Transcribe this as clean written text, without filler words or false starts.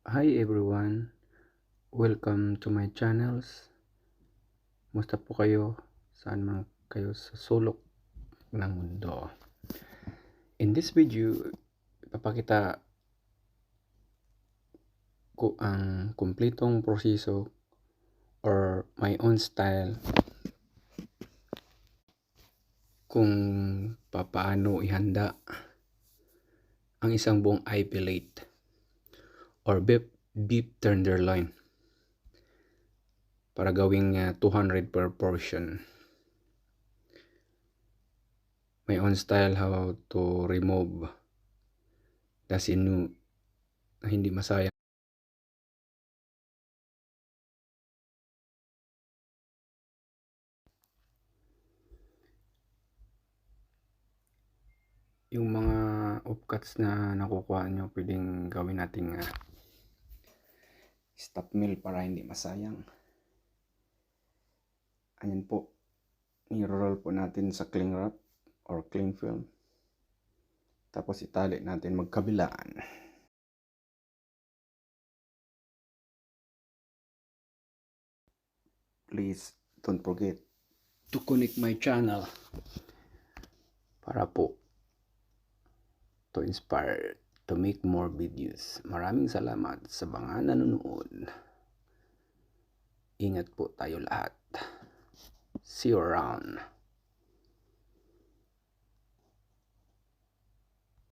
Hi everyone, welcome to my channels. Musta po kayo? Saan man kayo sa sulok ng mundo? In this video, ipapakita ko ang kumpletong proseso or my own style kung paano ihanda ang isang buong eye fillet or beef tenderloin para gawing 200 per portion. My own style how to remove the sinew na hindi masayang. Yung mga offcuts na nakukuha nyo, pwedeng gawin nating stop meal para hindi masayang. Ayan po, i-roll po natin sa cling wrap or cling film. Tapos itali natin magkabilaan. Please don't forget to connect my channel para po to inspire to make more videos. Maraming salamat sa mga nanonood. Ingat po tayo lahat. See you around.